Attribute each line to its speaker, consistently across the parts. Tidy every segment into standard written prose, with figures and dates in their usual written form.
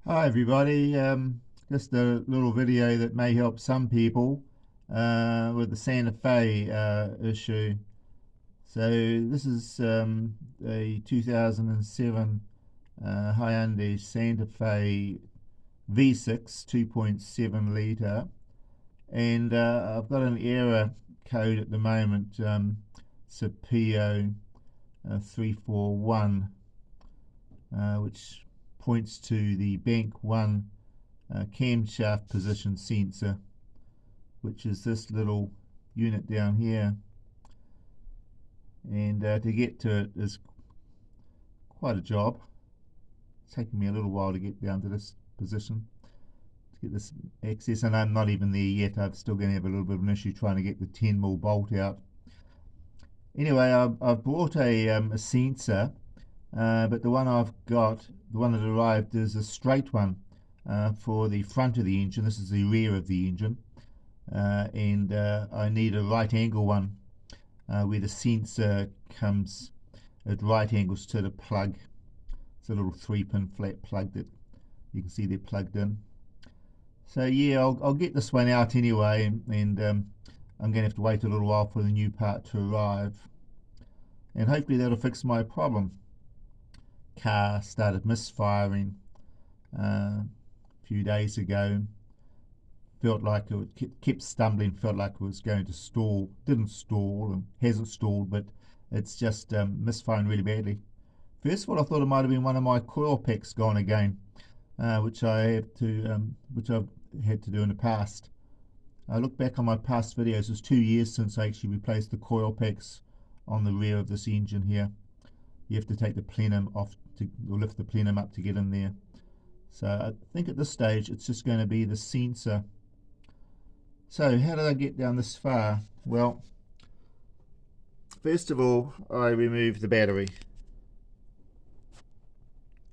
Speaker 1: Hi everybody, just a little video that may help some people with the Santa Fe issue. So this is a 2007 Hyundai Santa Fe V6 2.7 litre, and I've got an error code at the moment. It's a P0341 which points to the bank 1 camshaft position sensor, which is this little unit down here, and to get to it is quite a job. It's taking me a little while to get down to this position to get this access, and I'm not even there yet. I'm still going to have a little bit of an issue trying to get the 10mm bolt out. Anyway, I've brought a sensor, but the one I've got, the one that arrived, is a straight one for the front of the engine. This is the rear of the engine, and I need a right angle one where the sensor comes at right angles to the plug. It's a little 3-pin flat plug that you can see they're plugged in. So yeah, I'll get this one out anyway, and I'm going to have to wait a little while for the new part to arrive, and hopefully that'll fix my problem. Car started misfiring a few days ago. Felt like it kept stumbling, felt like it was going to stall. Didn't stall and hasn't stalled, but it's just misfiring really badly. First of all, I thought it might have been one of my coil packs gone again, which I've had to do in the past. I look back on my past videos. It's 2 years since I actually replaced the coil packs on the rear of this engine here. You have to take the plenum off to lift the plenum up to get in there. So I think at this stage it's just going to be the sensor. So how did I get down this far? Well, first of all, I removed the battery,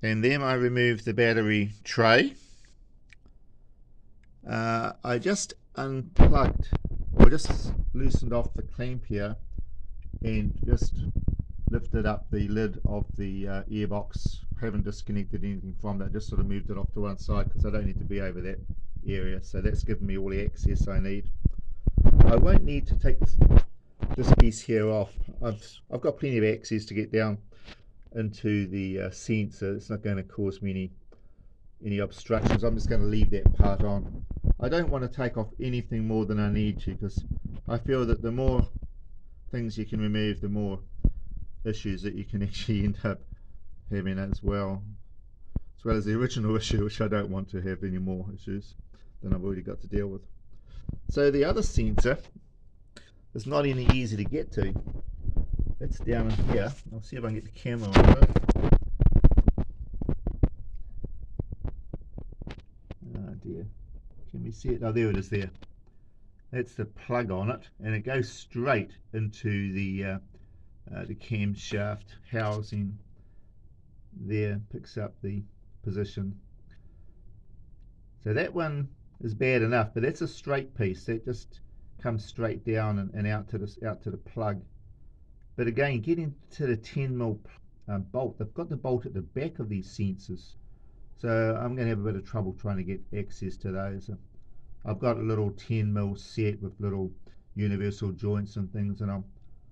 Speaker 1: and then I removed the battery tray. I just unplugged, or just loosened off the clamp here, and just lifted up the lid of the airbox. Haven't disconnected anything from that, just sort of moved it off to one side because I don't need to be over that area. So that's given me all the access I need. I won't need to take this piece here off. I've got plenty of access to get down into the sensor. It's not going to cause me any obstructions. I'm just going to leave that part on. I don't want to take off anything more than I need to, because I feel that the more things you can remove, the more issues that you can actually end up having as well as the original issue, which I don't want to have any more issues than I've already got to deal with. So the other sensor is not any easy to get to. It's down in here. I'll see if I can get the camera on it. Oh dear, can we see it? Oh, there it is there. That's the plug on it, and it goes straight into the camshaft housing there, picks up the position. So that one is bad enough, but that's a straight piece that just comes straight down and out to the plug. But again, getting to the 10mm bolt, they've got the bolt at the back of these sensors, so I'm going to have a bit of trouble trying to get access to those. I've got a little 10mm set with little universal joints and things, and I'll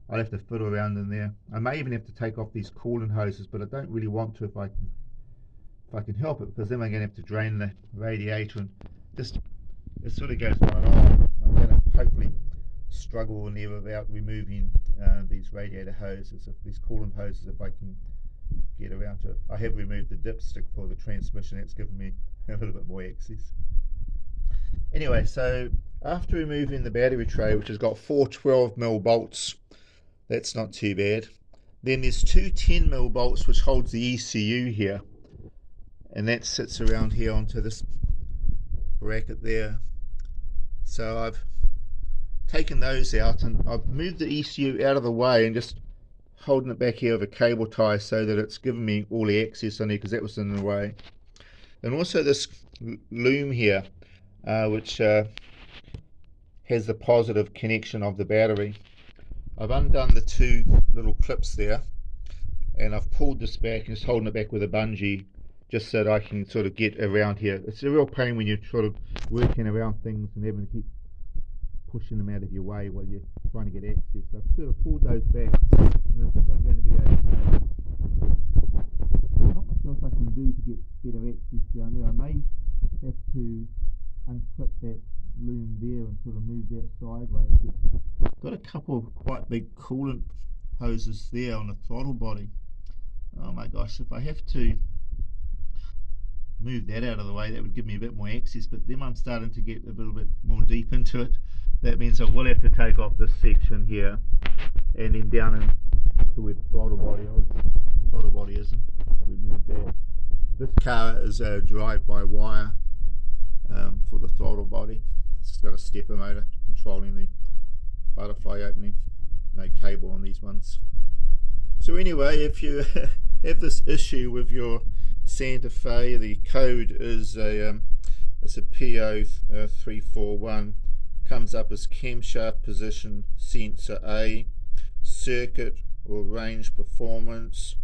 Speaker 1: have to fiddle around in there. I may even have to take off these coolant hoses, but I don't really want to if I can help it, because then I'm going to have to drain the radiator, and just it sort of goes on and on. I'm going to hopefully struggle in there without removing these radiator hoses, these coolant hoses, if I can get around to it. I have removed the dipstick for the transmission. That's given me a little bit more access. Anyway, so after removing the battery tray, which has got 4 12mm bolts, that's not too bad. Then there's 2 10mm bolts which holds the ECU here, and that sits around here onto this bracket there. So I've taken those out, and I've moved the ECU out of the way and just holding it back here with a cable tie so that it's given me all the access I need, because that was in the way. And also this loom here, which has the positive connection of the battery. I've undone the 2 little clips there, and I've pulled this back and just holding it back with a bungee just so that I can sort of get around here. It's a real pain when you're sort of working around things and having to keep pushing them out of your way while you're trying to get access. So I've sort of pulled those back, and I think I'm going to be okay. Not much else I can do to get better access down there. I may have to unclip that loom there and sort of move that sideways. Got a couple of quite big coolant hoses there on the throttle body. Oh my gosh, if I have to move that out of the way, that would give me a bit more access, but then I'm starting to get a little bit more deep into it. That means I will have to take off this section here and then down into where the throttle body is, and remove that. This car is a drive-by-wire for the throttle body. It's got a stepper motor controlling the butterfly opening. No cable on these ones. So anyway, if you have this issue with your Santa Fe, the code is it's a P0341. Comes up as camshaft position sensor A, circuit or range performance,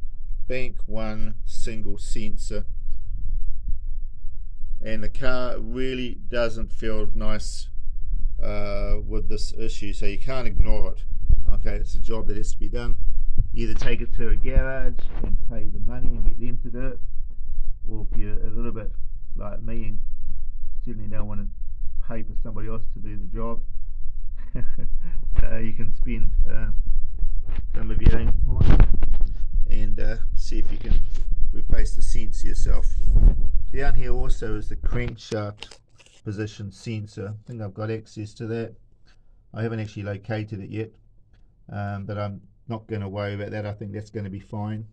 Speaker 1: bank 1 single sensor. And the car really doesn't feel nice with this issue, so you can't ignore it. Okay, it's a job that has to be done. You either take it to a garage and pay the money and get them to do it, or if you're a little bit like me and certainly don't want to pay for somebody else to do the job, you can spend some of your own time and see if you can replace the sensor yourself. Down here also is the crankshaft position sensor. I think I've got access to that. I haven't actually located it yet, but I'm not going to worry about that. I think that's going to be fine.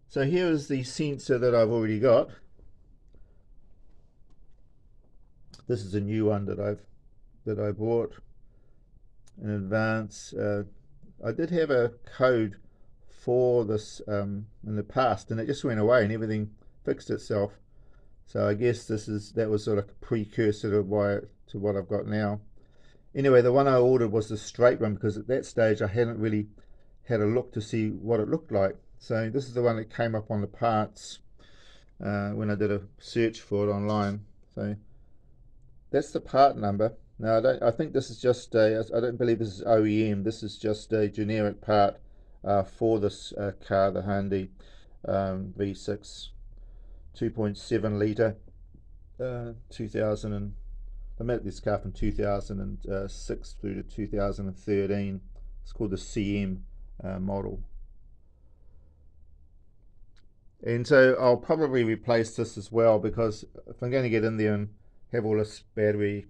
Speaker 1: So here is the sensor that I've already got. This is a new one that I bought in advance. I did have a code for this in the past, and it just went away and everything fixed itself. So I guess that was sort of a precursor to what I've got now. Anyway, the one I ordered was the straight one, because at that stage I hadn't really had a look to see what it looked like. So this is the one that came up on the parts when I did a search for it online. So that's the part number. Now I think this is just I don't believe this is OEM. This is just a generic part for this car, the Hyundai V6 2.7 litre 2000 and I met this car from 2006 through to 2013. It's called the CM model. And so I'll probably replace this as well, because if I'm going to get in there and have all this battery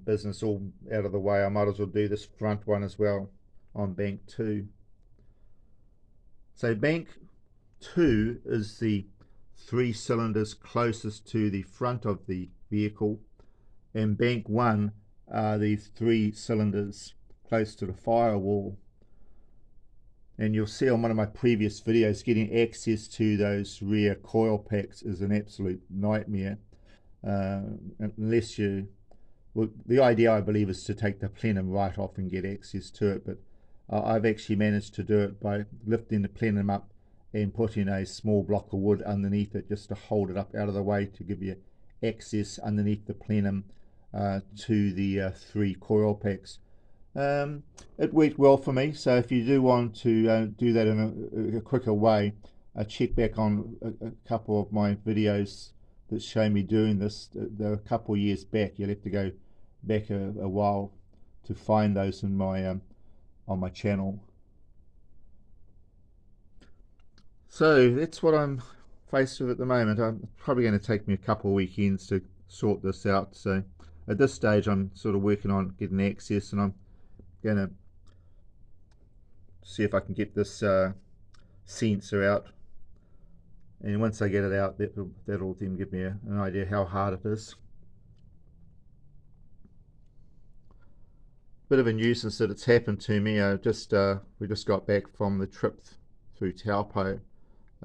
Speaker 1: business all out of the way, I might as well do this front one as well on bank 2. So bank 2 is the 3 cylinders closest to the front of the vehicle, and bank 1 are the 3 cylinders close to the firewall. And you'll see on one of my previous videos, getting access to those rear coil packs is an absolute nightmare. Unless you, well, the idea I believe is to take the plenum right off and get access to it, but I've actually managed to do it by lifting the plenum up and putting a small block of wood underneath it just to hold it up out of the way, to give you access underneath the plenum to the 3 coil packs. It worked well for me, so if you do want to do that in a quicker way, check back on a couple of my videos that show me doing this. They're a couple of years back. You'll have to go back a while to find those in my on my channel. So that's what I'm faced with at the moment. I'm probably going to take me a couple of weekends to sort this out. So at this stage I'm sort of working on getting access, and I'm going to see if I can get this sensor out, and once I get it out, that'll then give me an idea how hard it is. Bit of a nuisance that it's happened to me. We just got back from the trip through Taupo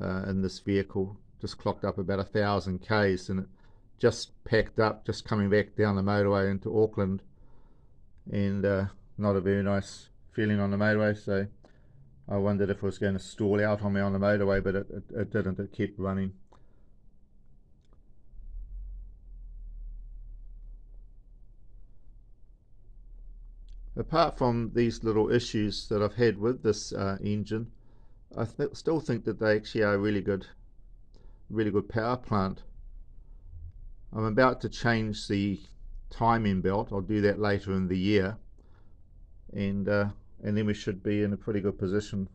Speaker 1: in this vehicle. Just clocked up about 1,000 k's, and it just packed up just coming back down the motorway into Auckland, and not a very nice feeling on the motorway. So I wondered if it was going to stall out on me on the motorway, but it didn't. It kept running. Apart from these little issues that I've had with this engine, I still think that they actually are a really good power plant. I'm about to change the timing belt. I'll do that later in the year, and then we should be in a pretty good position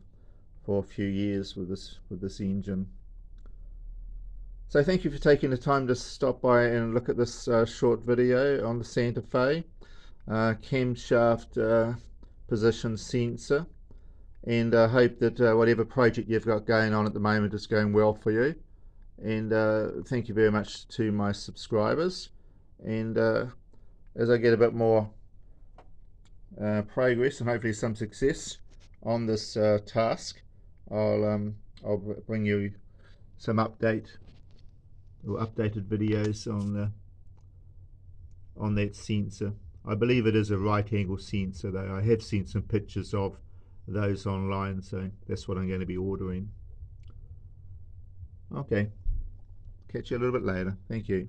Speaker 1: for a few years with this engine. So thank you for taking the time to stop by and look at this short video on the Santa Fe camshaft position sensor, and I hope that whatever project you've got going on at the moment is going well for you. And thank you very much to my subscribers, and as I get a bit more progress and hopefully some success on this task, I'll bring you some updated videos on that sensor. I believe it is a right angle sensor though. I have seen some pictures of those online, so that's what I'm going to be ordering. Okay, catch you a little bit later. Thank you.